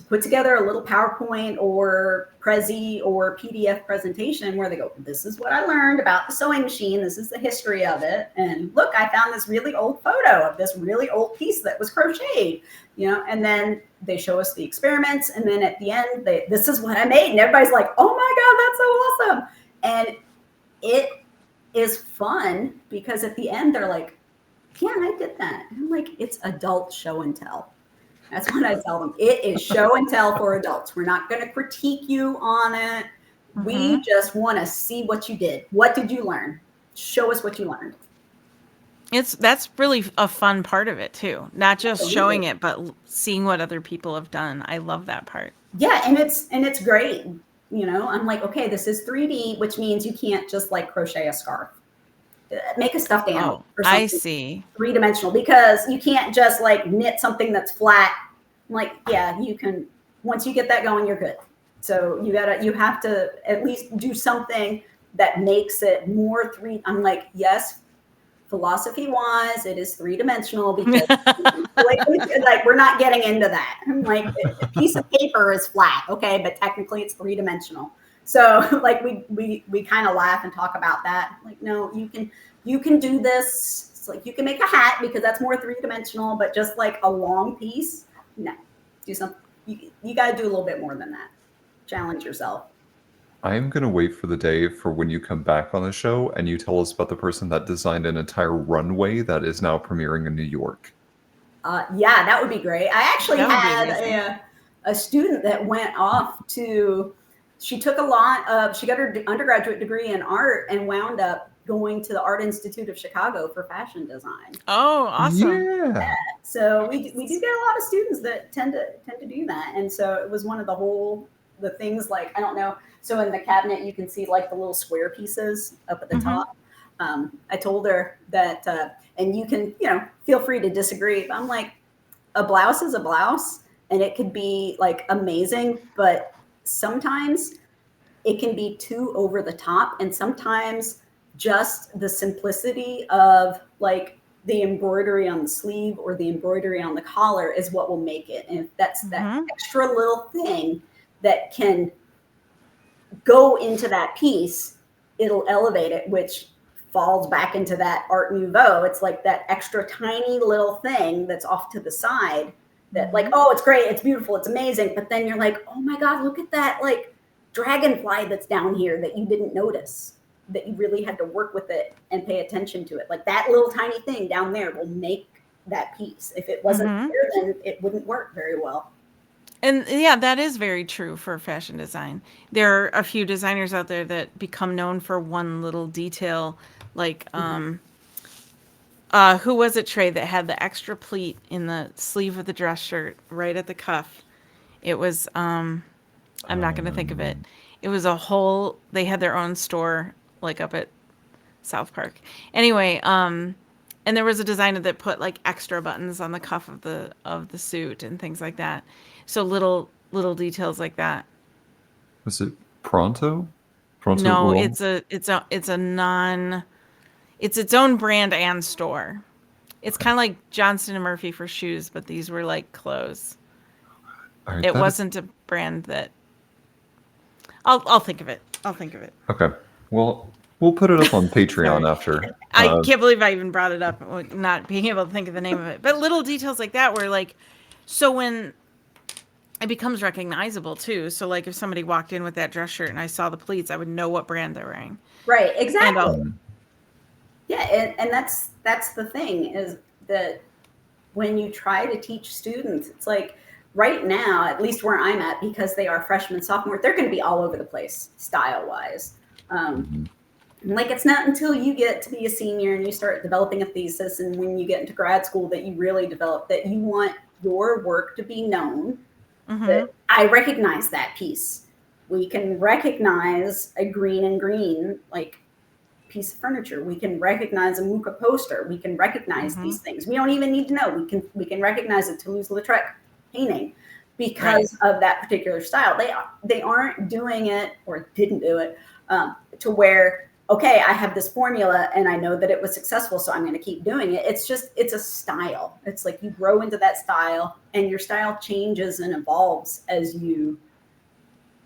put together a little PowerPoint or Prezi or PDF presentation where they go, this is what I learned about the sewing machine. This is the history of it. And look, I found this really old photo of this really old piece that was crocheted, you know, and then they show us the experiments. And then at the end, this is what I made. And everybody's like, oh my God, that's so awesome. And it is fun because at the end, they're like, yeah, I did that. And I'm like, it's adult show and tell. That's what I tell them. It is show and tell for adults. We're not going to critique you on it. Mm-hmm. We just want to see what you did. What did you learn? Show us what you learned. That's really a fun part of it too. Not just showing it, but seeing what other people have done. I love that part. Yeah, and it's great. You know, I'm like, okay, this is 3D, which means you can't just like crochet a scarf. Make a stuffed animal or something. I see. 3-dimensional, because you can't just like knit something that's flat. Like, yeah, you can, once you get that going, you're good. So you have to at least do something that makes it more I'm like, yes, philosophy wise, it is 3-dimensional because like we're not getting into that. I'm like, a piece of paper is flat. Okay. But technically it's 3-dimensional. So like we kind of laugh and talk about that. Like, no, you can do this. It's like you can make a hat because that's more 3-dimensional, but just like a long piece, no, do something. You got to do a little bit more than that. Challenge yourself. I'm going to wait for the day for when you come back on the show and you tell us about the person that designed an entire runway that is now premiering in New York. Yeah, that would be great. I actually had a student that went off to, she took she got her undergraduate degree in art and wound up going to the Art Institute of Chicago for fashion design. Oh, awesome. Yeah. So we do get a lot of students that tend to do that. And so it was one of the things, like, I don't know. So in the cabinet, you can see like the little square pieces up at the top. I told her that, and you can, feel free to disagree. But I'm like, a blouse is a blouse, and it could be like amazing, but sometimes it can be too over the top. And sometimes just the simplicity of like the embroidery on the sleeve or the embroidery on the collar is what will make it. And if that's that extra little thing that can go into that piece, it'll elevate it, which falls back into that Art Nouveau. It's like that extra tiny little thing that's off to the side that like, oh, it's great, it's beautiful, it's amazing. But then you're like, oh my God, look at that like dragonfly that's down here that you didn't notice, that you really had to work with it and pay attention to it. Like that little tiny thing down there will make that piece. If it wasn't there, then it wouldn't work very well. And yeah, that is very true for fashion design. There are a few designers out there that become known for one little detail, like who was it, Trey, that had the extra pleat in the sleeve of the dress shirt right at the cuff? It was I'm not going to think of it. It was they had their own store like up at South Park. Anyway, and there was a designer that put like extra buttons on the cuff of the suit and things like that. So little details like that. Was it Pronto? No, it's its own brand and store. It's kind of like Johnston and Murphy for shoes, but these were like clothes. Right, it wasn't a brand that I'll think of it. Okay. Well, we'll put it up on Patreon after. I can't believe I even brought it up, not being able to think of the name of it. But little details like that were like, so when it becomes recognizable too. So like if somebody walked in with that dress shirt and I saw the pleats, I would know what brand they're wearing. Right, exactly. Yeah, and that's the thing, is that when you try to teach students, it's like right now, at least where I'm at, because they are freshmen, sophomore, they're going to be all over the place style-wise. Like it's not until you get to be a senior and you start developing a thesis, and when you get into grad school, that you really develop that you want your work to be known. That I recognize that piece. We can recognize a green and green like piece of furniture. We can recognize a Mucha poster. We can recognize these things. We don't even need to know. We can recognize a Toulouse-Lautrec painting because of that particular style. They aren't doing it, or didn't do it, to where, okay, I have this formula and I know that it was successful, so I'm going to keep doing it. It's a style. It's like you grow into that style, and your style changes and evolves as you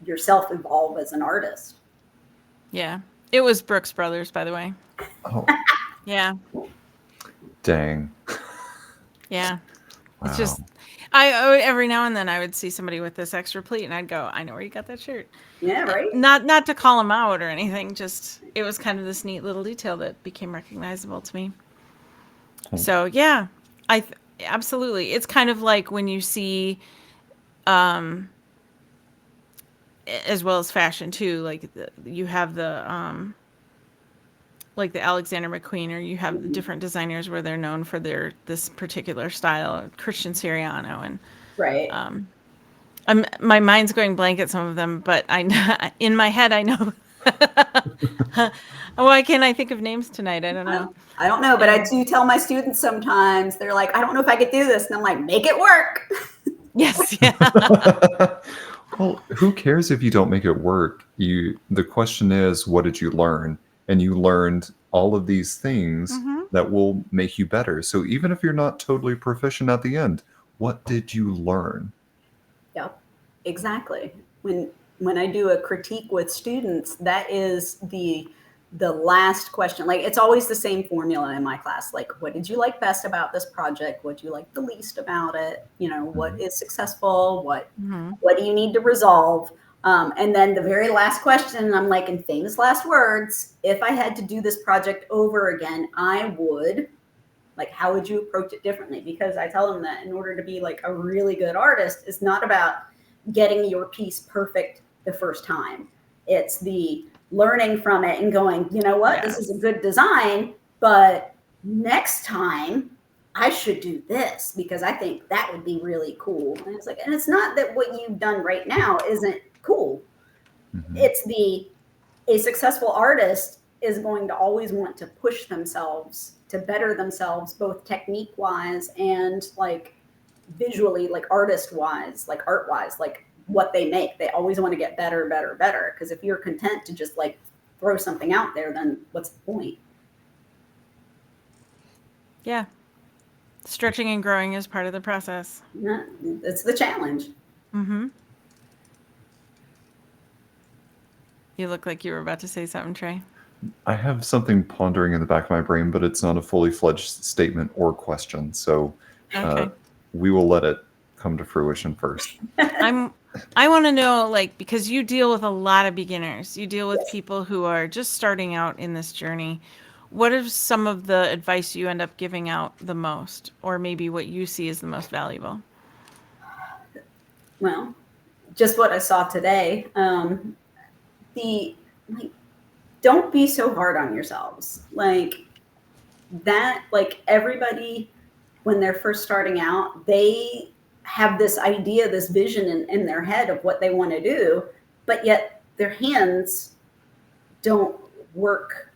yourself evolve as an artist. Yeah. It was Brooks Brothers, by the way. Oh. Yeah. Dang. Yeah. Wow. It's just, I every now and then I would see somebody with this extra pleat and I'd go, I know where you got that shirt. Yeah, right. Not to call them out or anything, just it was kind of this neat little detail that became recognizable to me. So yeah, absolutely. It's kind of like when you see, as well as fashion too, like you have the like the Alexander McQueen, or you have the different designers where they're known for this particular style, Christian Siriano, and right. My mind's going blank at some of them, but in my head I know. Why can't I think of names tonight? I don't know. I don't know, but I do tell my students sometimes, they're like, I don't know if I could do this, and I'm like, make it work. Yes. Yeah. Well, who cares if you don't make it work? The question is, what did you learn? And you learned all of these things that will make you better. So even if you're not totally proficient at the end, what did you learn? Yep, exactly. When I do a critique with students, that is the last question. Like, it's always the same formula in my class. Like, what did you like best about this project? What do you like the least about it? What is successful? What do you need to resolve? And then the very last question, I'm like, in famous last words, if I had to do this project over again, I would, like, how would you approach it differently? Because I tell them that in order to be like a really good artist, it's not about getting your piece perfect the first time. It's the learning from it and going, you know what, this is a good design, but next time I should do this because I think that would be really cool. And it's like, and it's not that what you've done right now isn't cool. It's a successful artist is going to always want to push themselves to better themselves, both technique wise and like visually, like artist wise, like art wise, like what they make. They always want to get better, better, better. Because if you're content to just like throw something out there, then what's the point? Yeah. Stretching and growing is part of the process. Yeah, it's the challenge. Mm-hmm. You look like you were about to say something, Trey. I have something pondering in the back of my brain, but it's not a fully fledged statement or question. So we will let it come to fruition first. I want to know, like, because you deal with a lot of beginners. You deal with people who are just starting out in this journey. What is some of the advice you end up giving out the most, or maybe what you see as the most valuable? Well, just what I saw today. Don't be so hard on yourselves. Like that, like everybody, when they're first starting out, they have this idea, this vision in their head of what they want to do, but yet their hands don't work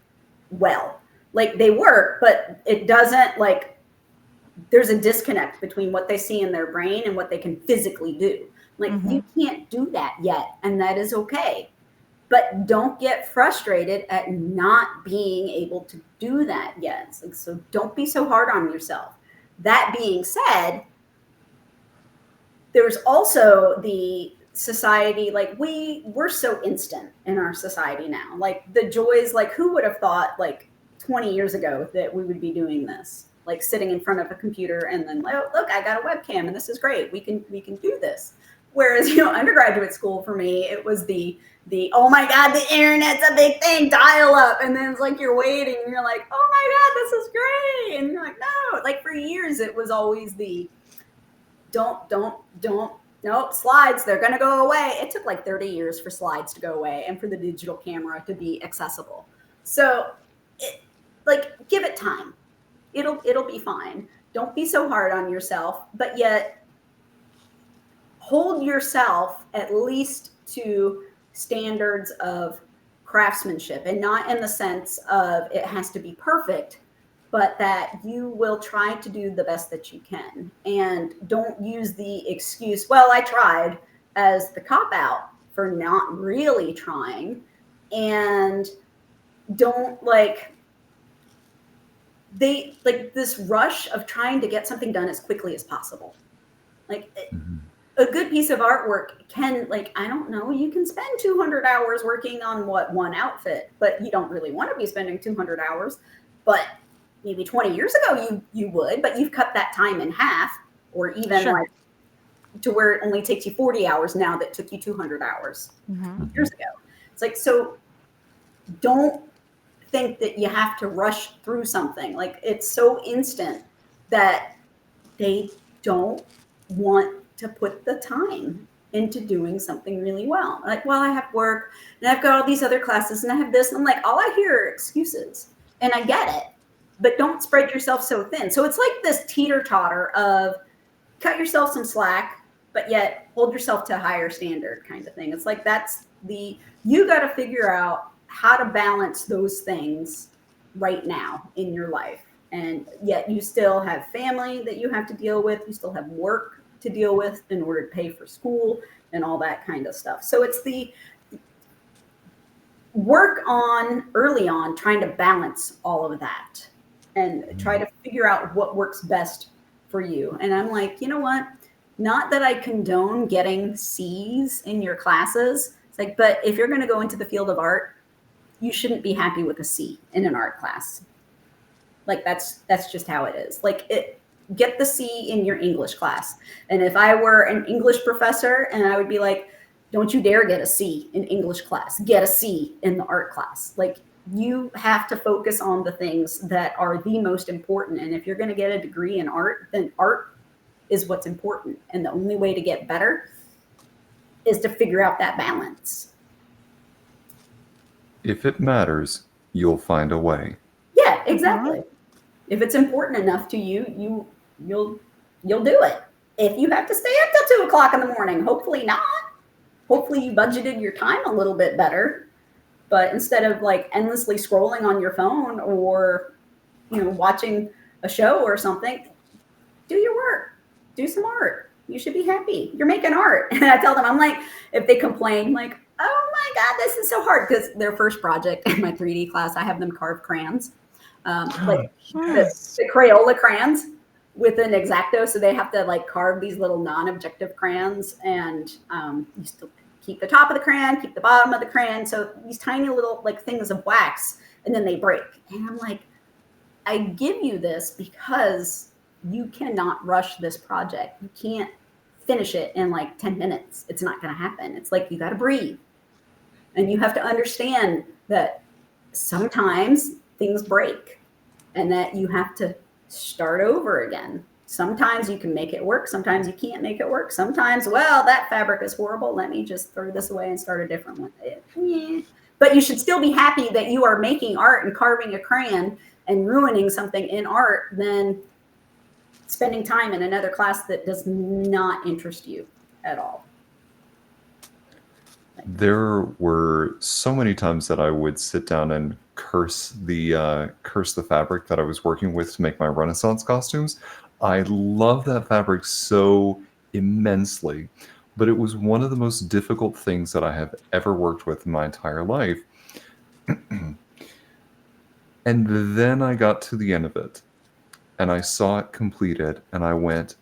well. Like they work, but it doesn't, like there's a disconnect between what they see in their brain and what they can physically do. Like you can't do that yet, and that is okay. But don't get frustrated at not being able to do that yet. So don't be so hard on yourself. That being said, there's also the society, like we're so instant in our society now. Like the joys, like who would have thought like 20 years ago that we would be doing this? Like sitting in front of a computer and then, oh, look, I got a webcam and this is great. We can do this. Whereas, undergraduate school for me, it was the oh my God, the internet's a big thing, dial up. And then it's like you're waiting and you're like, oh my God, this is great. And you're like, no, like for years, it was always the nope, slides, they're going to go away. It took like 30 years for slides to go away and for the digital camera to be accessible. So give it time. It'll be fine. Don't be so hard on yourself, but yet hold yourself at least to standards of craftsmanship, and not in the sense of it has to be perfect, but that you will try to do the best that you can. And don't use the excuse, well, I tried, as the cop out for not really trying. And don't this rush of trying to get something done as quickly as possible. A good piece of artwork can, I don't know, you can spend 200 hours working on one outfit, but you don't really want to be spending 200 hours. But maybe 20 years ago you would, but you've cut that time in half, or even to where it only takes you 40 hours now that took you 200 hours years ago. It's so don't think that you have to rush through something. It's so instant that they don't want to put the time into doing something really well. Well, I have work and I've got all these other classes and I have this. And I'm all I hear are excuses, and I get it, but don't spread yourself so thin. So it's like this teeter-totter of cut yourself some slack, but yet hold yourself to a higher standard kind of thing. It's you got to figure out how to balance those things right now in your life. And yet you still have family that you have to deal with. You still have work to deal with in order to pay for school and all that kind of stuff. So it's the work on early on, trying to balance all of that and try to figure out what works best for you. And I'm you know what? Not that I condone getting C's in your classes. It's but if you're going to go into the field of art, you shouldn't be happy with a C in an art class. That's just how it is. Get the C in your English class. And if I were an English professor, and I would be don't you dare get a C in English class, get a C in the art class. You have to focus on the things that are the most important. And if you're going to get a degree in art, then art is what's important. And the only way to get better is to figure out that balance. If it matters, you'll find a way. Yeah, exactly. If it's important enough to you, you'll do it. If you have to stay up till 2 o'clock in the morning, hopefully not. Hopefully you budgeted your time a little bit better. But instead of like endlessly scrolling on your phone or, watching a show or something, do your work, do some art. You should be happy. You're making art. And I tell them, I'm like, if they complain, like, oh my God, this is so hard. Because their first project in my 3D class, I have them carve crayons, like the Crayola crayons with an X-Acto. So they have to like carve these little non-objective crayons, and you still keep the top of the crayon, keep the bottom of the crayon. So these tiny little like things of wax, and then they break. And I'm like, I give you this because you cannot rush this project. You can't finish it in like 10 minutes. It's not going to happen. It's like, you got to breathe. And you have to understand that sometimes things break and that you have to start over again. Sometimes you can make it work. Sometimes you can't make it work. Sometimes, well, that fabric is horrible. Let me just throw this away and start a different one. Yeah. But you should still be happy that you are making art and carving a crayon and ruining something in art than spending time in another class that does not interest you at all. There were so many times that I would sit down and curse the fabric that I was working with to make my Renaissance costumes. I love that fabric so immensely, but it was one of the most difficult things that I have ever worked with in my entire life. And then I got to the end of it, and I saw it completed, and I went,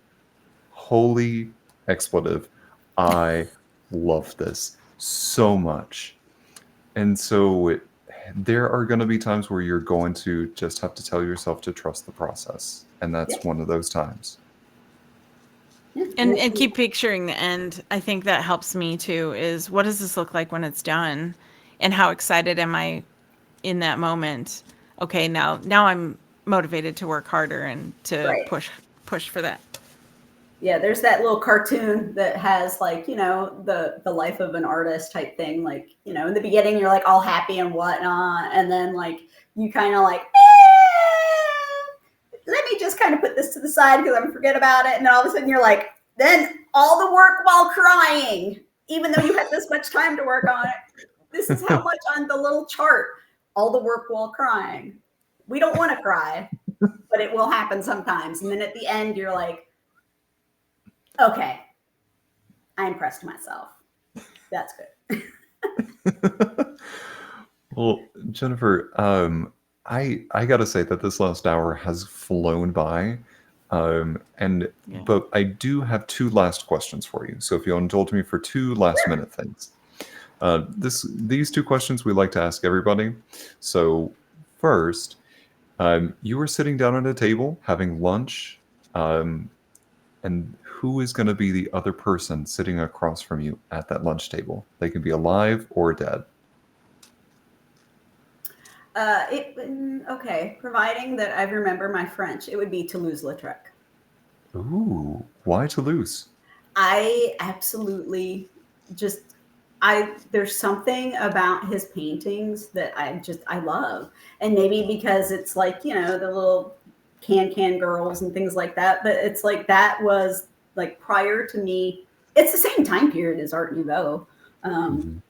holy expletive, I love this so much. And so there are going to be times where you're going to just have to tell yourself to trust the process, and that's one of those times. And keep picturing the end. I think that helps me too, is what does this look like when it's done, and how excited am I in that moment? Okay, now I'm motivated to work harder and to push for that. Yeah, there's that little cartoon that has like, the life of an artist type thing. Like, in the beginning you're like all happy and whatnot, and then like you kind of like, let me just kind of put this to the side because I'm gonna forget about it. And then all of a sudden you're like, then all the work while crying, even though you had this much time to work on it. This is how much on the little chart, all the work while crying. We don't want to cry, but it will happen sometimes. And then at the end you're like, okay, I impressed myself. That's good. Well, Jennifer, I got to say that this last hour has flown by. But I do have two last questions for you. So if you'll indulge me for two last minute things. These two questions we like to ask everybody. So first, you were sitting down at a table having lunch, and who is going to be the other person sitting across from you at that lunch table? They can be alive or dead. Okay, providing that I remember my French, it would be Toulouse-Lautrec. Ooh, why Toulouse? I absolutely there's something about his paintings that I love. And maybe because it's like, the little can girls and things like that, but it's like that was like prior to me. It's the same time period as Art Nouveau.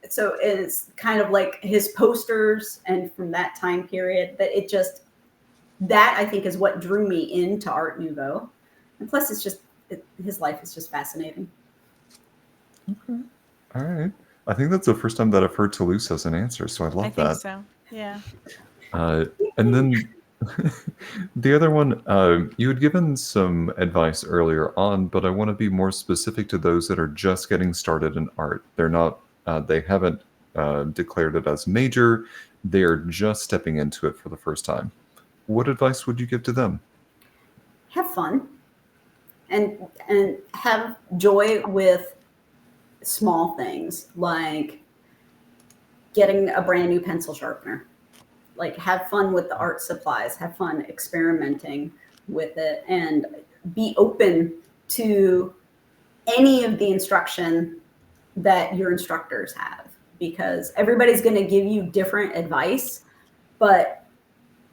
So it's kind of like his posters, and from that time period, that I think is what drew me into Art Nouveau. And plus his life is just fascinating. Okay. All right. I think that's the first time that I've heard Toulouse as an answer, so I love that. I think so. Yeah. And then the other one, you had given some advice earlier on, but I want to be more specific to those that are just getting started in art. They're not, they haven't declared it as major. They're just stepping into it for the first time. What advice would you give to them? Have fun and have joy with small things, like getting a brand new pencil sharpener. Like, have fun with the art supplies, have fun experimenting with it, and be open to any of the instruction that your instructors have, because everybody's going to give you different advice, but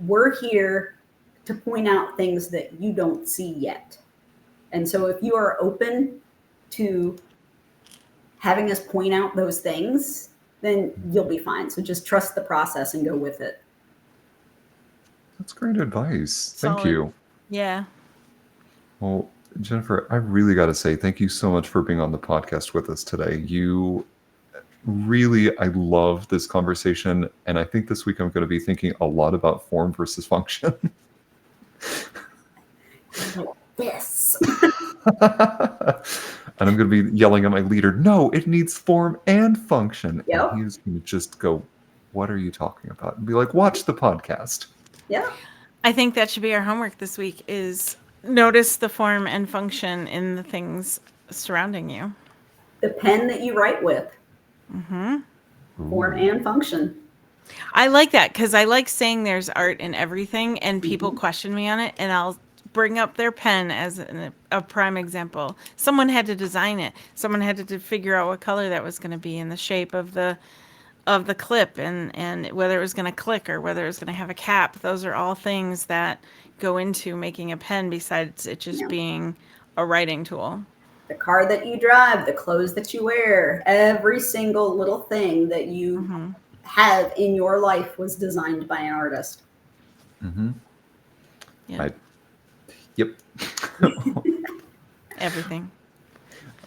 we're here to point out things that you don't see yet. And so if you are open to having us point out those things, then you'll be fine. So just trust the process and go with it. That's great advice. Thank Solid. you. Yeah. Well, Jennifer, I really got to say thank you so much for being on the podcast with us today. You really, I love this conversation. And I think this week I'm going to be thinking a lot about form versus function. Yes. And I'm going to be yelling at my leader, no, it needs form and function. Yep. And he's going to just go, what are you talking about? And be like, watch the podcast. Yeah. I think that should be our homework this week is notice the form and function in the things surrounding you. The pen that you write with. Form and function. I like that because I like saying there's art in everything and people question me on it and I'll bring up their pen as a prime example. Someone had to design it. Someone had to figure out what color that was going to be and the shape of the clip and whether it was going to click or whether it was going to have a cap. Those are all things that go into making a pen besides it just being a writing tool. The car that you drive, the clothes that you wear, every single little thing that you have in your life was designed by an artist. Yeah. Yep. Everything.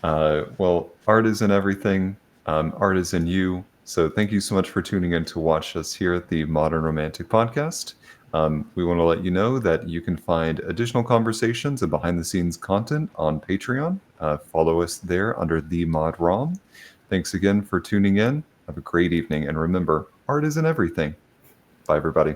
Well, art is in everything. Art is in you. So thank you so much for tuning in to watch us here at the Modern Romantic Podcast. We want to let you know that you can find additional conversations and behind-the-scenes content on Patreon. Follow us there under The Mod Rom. Thanks again for tuning in. Have a great evening. And remember, art is in everything. Bye, everybody.